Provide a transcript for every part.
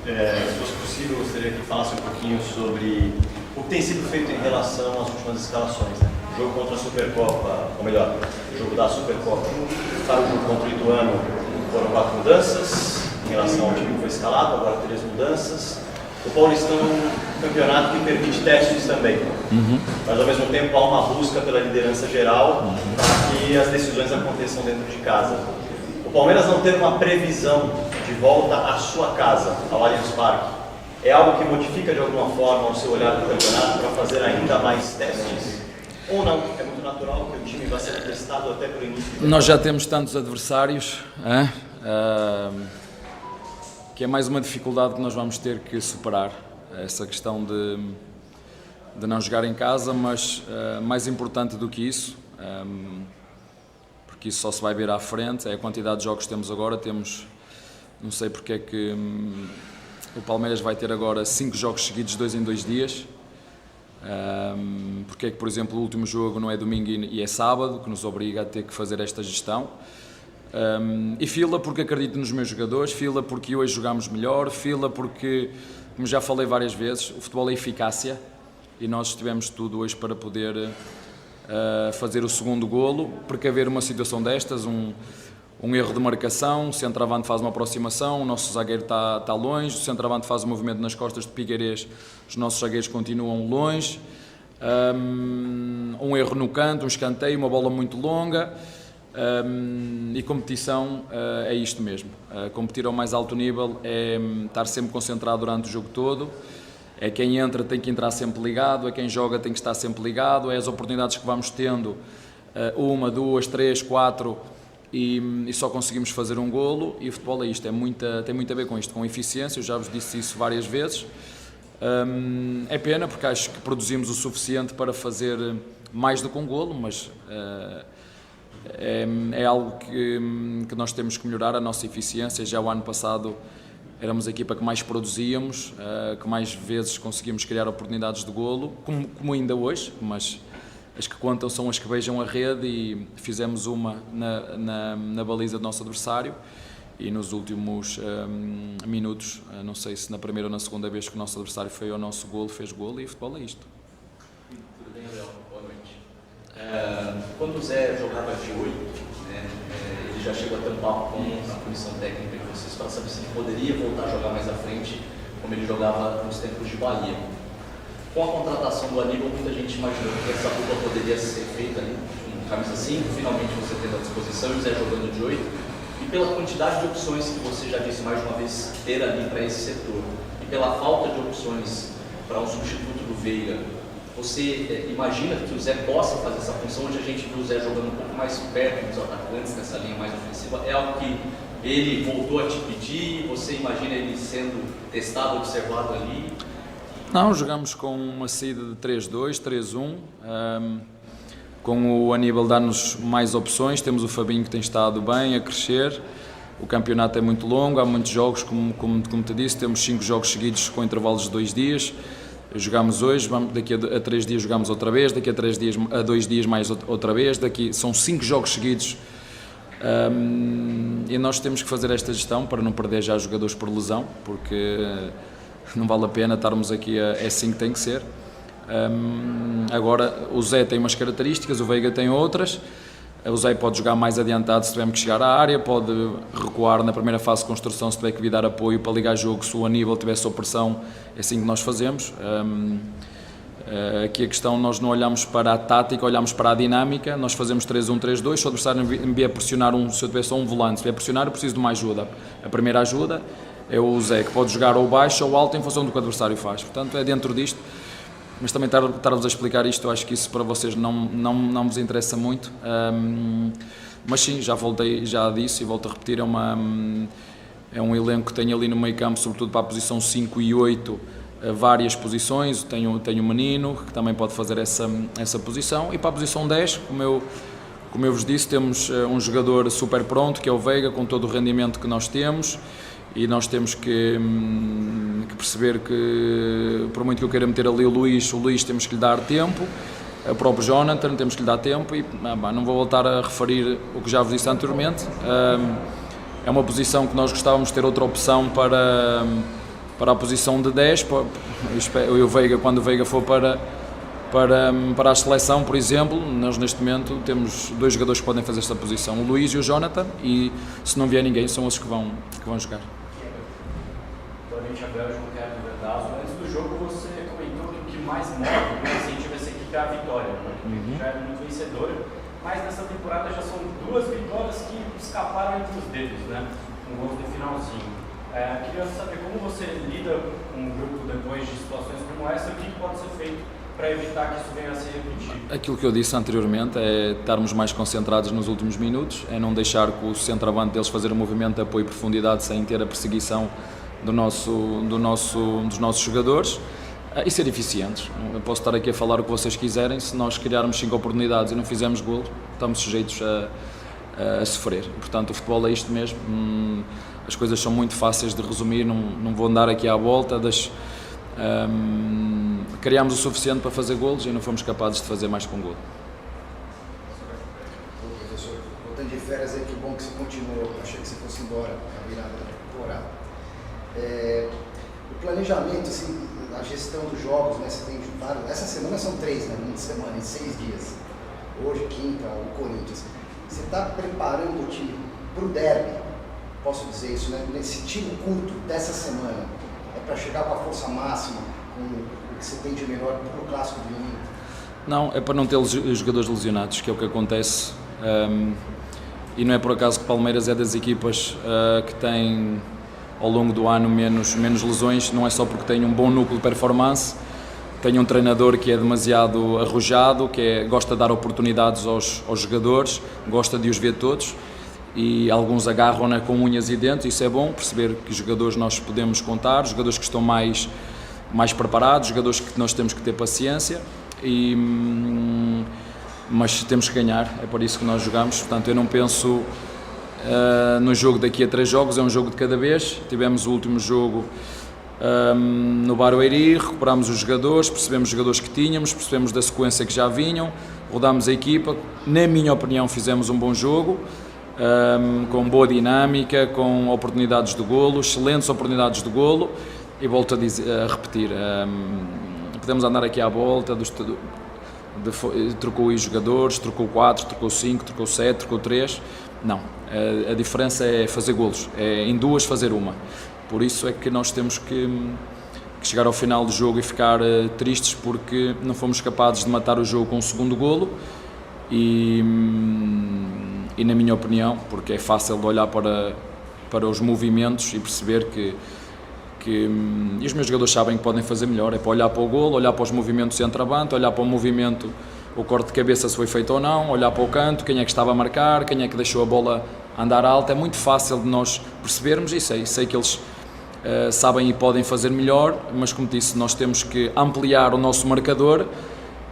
Se fosse possível, eu gostaria que falasse um pouquinho sobre o que tem sido feito em relação às últimas escalações, né? O jogo contra a Supercopa, ou melhor, o jogo da Supercopa, para o jogo contra o Ituano foram 4 mudanças, em relação ao time que foi escalado, agora 3 mudanças. O Paulistão é um campeonato que permite testes também, mas ao mesmo tempo há uma busca pela liderança geral para que as decisões aconteçam dentro de casa. O Palmeiras não ter uma previsão de volta à sua casa, ao Allianz Parque, é algo que modifica de alguma forma o seu olhar para o campeonato para fazer ainda mais testes? Ou não? É muito natural que o time vai ser testado até pelo início? Nós já temos tantos adversários, que é mais uma dificuldade que nós vamos ter que superar, essa questão de não jogar em casa, mas mais importante do que isso, porque isso só se vai ver à frente, é a quantidade de jogos que temos agora. Não sei porque é que o Palmeiras vai ter agora 5 jogos seguidos, 2 em 2 dias, porque é que, por exemplo, o último jogo não é domingo e é sábado, que nos obriga a ter que fazer esta gestão. E fila porque acredito nos meus jogadores, fila porque hoje jogamos melhor, fila porque, como já falei várias vezes, o futebol é eficácia e nós tivemos tudo hoje para poder fazer o segundo golo, precaver uma situação destas, um erro de marcação, o centroavante faz uma aproximação, o nosso zagueiro está longe, o centroavante faz um movimento nas costas de Piquerez, os nossos zagueiros continuam longe, um erro no canto, um escanteio, uma bola muito longa. E competição é isto mesmo, competir ao mais alto nível é estar sempre concentrado durante o jogo todo, é quem entra tem que entrar sempre ligado, é quem joga tem que estar sempre ligado, é as oportunidades que vamos tendo, 1, 2, 3, 4 e só conseguimos fazer um golo. E o futebol é isto, tem muito a ver com isto, com eficiência. Eu já vos disse isso várias vezes. É pena porque acho que produzimos o suficiente para fazer mais do que um golo, mas é algo que nós temos que melhorar, a nossa eficiência. Já o ano passado éramos a equipa que mais produzíamos, que mais vezes conseguimos criar oportunidades de golo, como ainda hoje, mas as que contam são as que beijam a rede, e fizemos uma na baliza do nosso adversário. E nos últimos minutos, não sei se na primeira ou na segunda vez que o nosso adversário foi ao nosso golo, fez golo. E o futebol é isto. Tudo bem, Abel? Boa noite. Quando o Zé jogava de 8, ele já chegou a ter um papo com a comissão técnica de vocês para saber se ele poderia voltar a jogar mais à frente, como ele jogava nos tempos de Bahia. Com a contratação do Aníbal, muita gente imaginou que essa dupla poderia ser feita ali, com camisa 5, finalmente você tendo à disposição, e o Zé jogando de 8, e pela quantidade de opções que você já disse mais uma vez ter ali para esse setor, e pela falta de opções para um substituto do Veiga, você imagina que o Zé possa fazer essa função? Hoje a gente viu o Zé jogando um pouco mais perto dos atacantes, nessa linha mais ofensiva. É algo que ele voltou a te pedir? Você imagina ele sendo testado, observado ali? Não, jogamos com uma saída de 3-2, 3-1, com o Aníbal dá-nos mais opções. Temos o Fabinho que tem estado bem, a crescer. O campeonato é muito longo, há muitos jogos, como te disse, temos 5 jogos seguidos com intervalos de 2 dias. Jogamos hoje, daqui a 3 dias jogamos outra vez, daqui a 2 dias mais outra vez, são 5 jogos seguidos, e nós temos que fazer esta gestão para não perder já jogadores por lesão, porque não vale a pena estarmos aqui é assim que tem que ser. Agora o Zé tem umas características, o Veiga tem outras. O Zé pode jogar mais adiantado se tivermos que chegar à área, pode recuar na primeira fase de construção se tiver que vir dar apoio para ligar jogo, se o Aníbal tiver sob pressão. É assim que nós fazemos. Aqui a questão, nós não olhamos para a tática, olhamos para a dinâmica. Nós fazemos 3-1, 3-2, se o adversário me vier pressionar, se eu tiver só um volante, se vier pressionar, eu preciso de uma ajuda. A primeira ajuda é o Zé, que pode jogar ou baixo ou alto em função do que o adversário faz. Portanto, é dentro disto. Mas também estar-vos a explicar isto, eu acho que isso para vocês não vos interessa muito. Mas sim, já disse e volto a repetir, é um elenco que tem ali no meio campo, sobretudo para a posição 5 e 8, várias posições. Tenho o Menino, que também pode fazer essa posição, e para a posição 10, como eu vos disse, temos um jogador super pronto, que é o Veiga, com todo o rendimento que nós temos. E nós temos que perceber que, por muito que eu queira meter ali o Luís temos que lhe dar tempo, o próprio Jonathan temos que lhe dar tempo, e não vou voltar a referir o que já vos disse anteriormente. É uma posição que nós gostávamos de ter outra opção para a posição de 10, o Veiga, quando o Veiga for para a seleção, por exemplo, nós neste momento temos 2 jogadores que podem fazer esta posição, o Luís e o Jonathan, e se não vier ninguém, são esses que vão jogar. Boa noite, Abel, João Quero do Verdazo. Antes do jogo, você comentou que o que mais move, o incentiva essa equipe é a vitória, porque já é muito vencedora, mas nessa temporada já são 2 vitórias que escaparam entre os dedos, né? Com gols no finalzinho. Queria saber como você lida com um grupo depois de situações como essa, o que pode ser feito para evitar que isso venha a se repetir? Aquilo que eu disse anteriormente é estarmos mais concentrados nos últimos minutos, é não deixar que o centroavante deles fazer um movimento de apoio e profundidade sem ter a perseguição dos nossos jogadores e ser eficientes. Eu posso estar aqui a falar o que vocês quiserem, se nós criarmos 5 oportunidades e não fizermos golo, estamos sujeitos a sofrer. Portanto, o futebol é isto mesmo. As coisas são muito fáceis de resumir, não vou andar aqui à volta. Criámos o suficiente para fazer golos e não fomos capazes de fazer mais com golo. Professor, voltando de férias aí, que bom que você continuou. Achei que você fosse embora na virada da temporada. O planejamento, assim, a gestão dos jogos, né? Você tem vários. Essa semana são 3, né? Uma semana, em 6 dias. Hoje, quinta, o Corinthians. Você está preparando o time para o derby? Posso dizer isso, né? Nesse tiro curto dessa semana, é para chegar com a força máxima, com o que você tem de melhor para o clássico do domingo? Não, é para não ter os jogadores lesionados, que é o que acontece. E não é por acaso que o Palmeiras é das equipas que tem ao longo do ano menos lesões, não é só porque tem um bom núcleo de performance, tem um treinador que é demasiado arrojado, gosta de dar oportunidades aos jogadores, gosta de os ver todos. E alguns agarram-na com unhas e dentes, isso é bom, perceber que jogadores nós podemos contar, jogadores que estão mais preparados, jogadores que nós temos que ter paciência, mas temos que ganhar, é por isso que nós jogamos. Portanto, eu não penso no jogo daqui a 3 jogos, é um jogo de cada vez. Tivemos o último jogo no Barueri, recuperámos os jogadores, percebemos os jogadores que tínhamos, percebemos da sequência que já vinham, rodámos a equipa, na minha opinião fizemos um bom jogo, com boa dinâmica, com oportunidades de golo, excelentes oportunidades de golo, e volto a repetir, podemos andar aqui à volta, trocou os jogadores, trocou 4, trocou 5, trocou 7, trocou 3, não, a diferença é fazer golos, é em 2 fazer uma, por isso é que nós temos que chegar ao final do jogo e ficar tristes porque não fomos capazes de matar o jogo com o segundo golo, e na minha opinião, porque é fácil de olhar para os movimentos e perceber que e os meus jogadores sabem que podem fazer melhor, é para olhar para o golo, olhar para os movimentos de centroavante, olhar para o movimento, o corte de cabeça se foi feito ou não, olhar para o canto, quem é que estava a marcar, quem é que deixou a bola andar alta, é muito fácil de nós percebermos e sei que eles sabem e podem fazer melhor, mas como disse, nós temos que ampliar o nosso marcador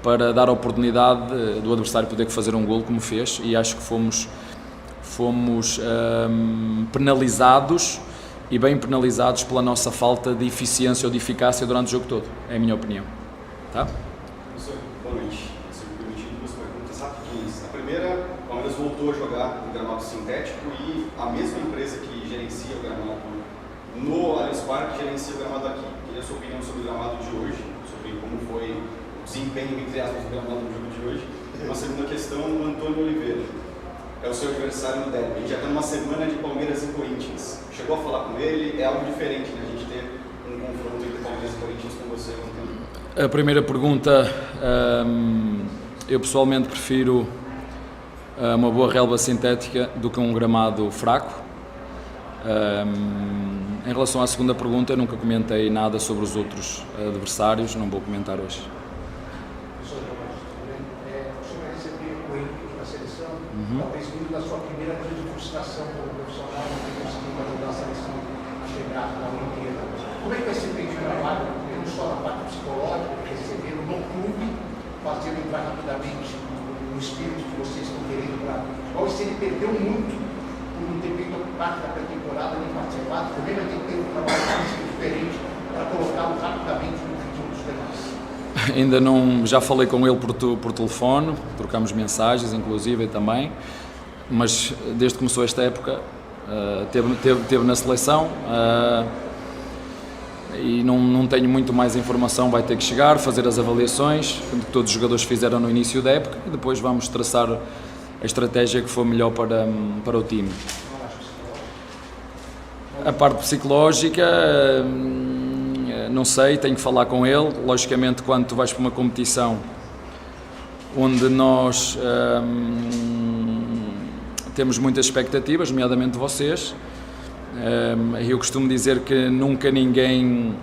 para dar a oportunidade do adversário poder fazer um golo como fez, e acho que fomos penalizados, e bem penalizados pela nossa falta de eficiência ou de eficácia durante o jogo todo, é a minha opinião. Tá? Professor, boa noite. Se me permitir, 2 perguntas rapidinhas. A primeira, o Palmeiras voltou a jogar no gramado sintético e a mesma empresa que gerencia o gramado no Allianz Parque gerencia o gramado aqui. Queria a sua opinião sobre o gramado de hoje, sobre como foi o desempenho, entre aspas, do gramado no jogo de hoje. Uma segunda questão, o Antônio Oliveira. É o seu adversário no derby. A gente já está numa semana de Palmeiras e Corinthians. Chegou a falar com ele? É algo diferente, né? A gente ter um confronto entre Palmeiras e Corinthians com você, Antônio. A primeira pergunta, eu pessoalmente prefiro uma boa relva sintética do que um gramado fraco. Em relação à segunda pergunta, eu nunca comentei nada sobre os outros adversários, não vou comentar hoje. Professor, você vai receber o Henrique da seleção, talvez vindo da sua primeira grande frustração como profissional, não ter conseguido ajudar a seleção a chegar na Olimpíada. Como é que vai ser feito o trabalho, não só na parte psicológica, recebendo no clube, fazendo entrar rapidamente no espírito que vocês estão querendo para. Igual se ele perdeu muito por não ter feito parte da pré-temporada, nem participado, também vai ter que ter um trabalho físico diferente para colocá-lo rapidamente no ritmo dos demais. Ainda não, já falei com ele por telefone, trocamos mensagens inclusive também, mas desde que começou esta época teve na seleção, e não tenho muito mais informação, vai ter que chegar, fazer as avaliações que todos os jogadores fizeram no início da época e depois vamos traçar a estratégia que for melhor para o time. A parte psicológica, não sei, tenho que falar com ele. Logicamente, quando tu vais para uma competição onde nós temos muitas expectativas, nomeadamente vocês, eu costumo dizer que nunca ninguém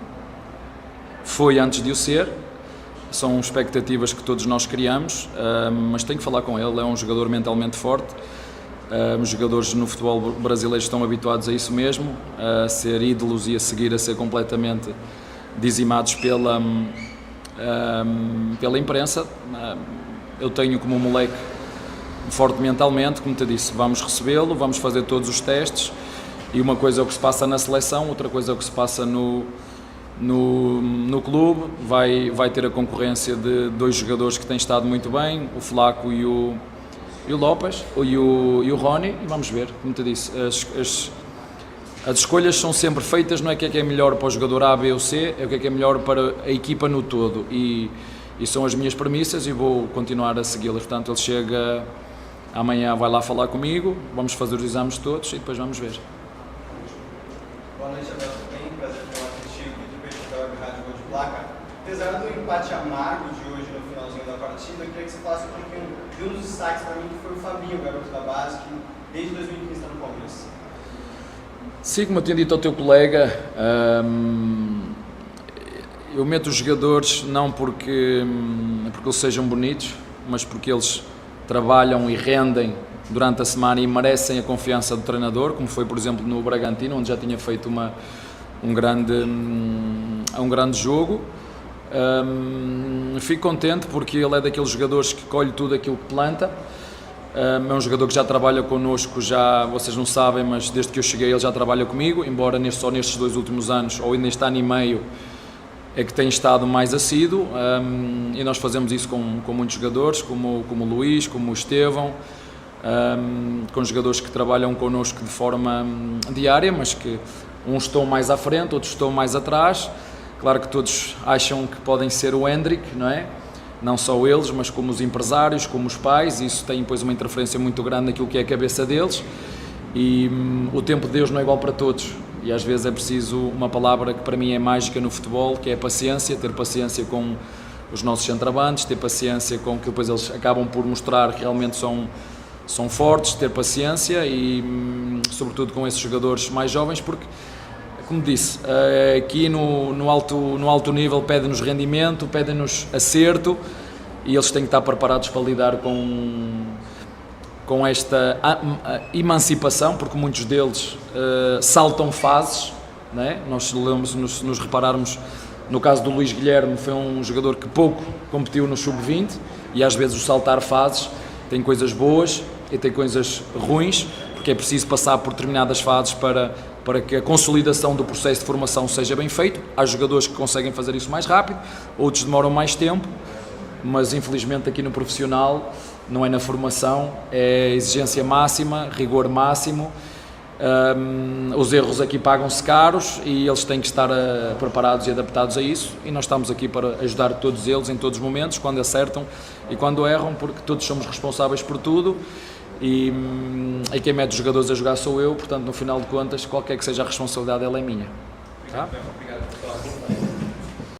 foi antes de o ser. São expectativas que todos nós criamos, mas tenho que falar com ele. É um jogador mentalmente forte. Os jogadores no futebol brasileiro estão habituados a isso mesmo, a ser ídolos e a seguir a ser completamente dizimados pela imprensa. Eu tenho como um moleque forte mentalmente, como te disse, vamos recebê-lo, vamos fazer todos os testes, e uma coisa é o que se passa na seleção, outra coisa é o que se passa no clube. Vai ter a concorrência de dois jogadores que têm estado muito bem, o Flaco e o Lopes e o Rony, e vamos ver, como te disse, as escolhas são sempre feitas, não é o que é melhor para o jogador A, B ou C, é o que é melhor para a equipa no todo, e são as minhas premissas e vou continuar a segui-las. Portanto, ele chega amanhã, vai lá falar comigo, vamos fazer os exames todos e depois vamos ver. Boa noite, Abel. Tudo bem? Prazer falar contigo, Vitor Peixoto, Rádio Gol de Placa. Apesar do empate amargo de hoje no finalzinho da partida, eu queria que você falasse um pouquinho de um dos destaques para mim, que foi o Fabinho, o garoto da base, que desde 2015 está no Palmeiras. Sim, como eu tinha dito ao teu colega, eu meto os jogadores não porque eles sejam bonitos, mas porque eles trabalham e rendem durante a semana e merecem a confiança do treinador, como foi, por exemplo, no Bragantino, onde já tinha feito um grande jogo. Fico contente porque ele é daqueles jogadores que colhe tudo aquilo que planta. É um jogador que já trabalha connosco, vocês não sabem, mas desde que eu cheguei ele já trabalha comigo, embora só nestes 2 últimos anos, ou neste ano e meio, é que tem estado mais assíduo, e nós fazemos isso com muitos jogadores, como o Luís, como o Estevão, com jogadores que trabalham connosco de forma diária, mas que uns estão mais à frente, outros estão mais atrás. Claro que todos acham que podem ser o Hendrick, não é? Não só eles, mas como os empresários, como os pais, isso tem depois uma interferência muito grande naquilo que é a cabeça deles, e o tempo de Deus não é igual para todos, e às vezes é preciso uma palavra que para mim é mágica no futebol, que é a paciência, ter paciência com os nossos centroavantes, ter paciência com que depois eles acabam por mostrar que realmente são fortes, ter paciência e sobretudo com esses jogadores mais jovens, porque, como disse, aqui no alto nível pedem-nos rendimento, pedem-nos acerto, e eles têm que estar preparados para lidar com esta emancipação, porque muitos deles saltam fases, não é? Nós nos repararmos, no caso do Luís Guilherme, foi um jogador que pouco competiu no sub-20, e às vezes o saltar fases tem coisas boas e tem coisas ruins, porque é preciso passar por determinadas fases para que a consolidação do processo de formação seja bem feito. Há jogadores que conseguem fazer isso mais rápido, outros demoram mais tempo, mas infelizmente aqui no profissional, não é na formação, é exigência máxima, rigor máximo. Os erros aqui pagam-se caros e eles têm que estar preparados e adaptados a isso, e nós estamos aqui para ajudar todos eles em todos os momentos, quando acertam e quando erram, porque todos somos responsáveis por tudo, e quem mete os jogadores a jogar sou eu, portanto no final de contas qualquer que seja a responsabilidade ela é minha. Tá? Obrigado.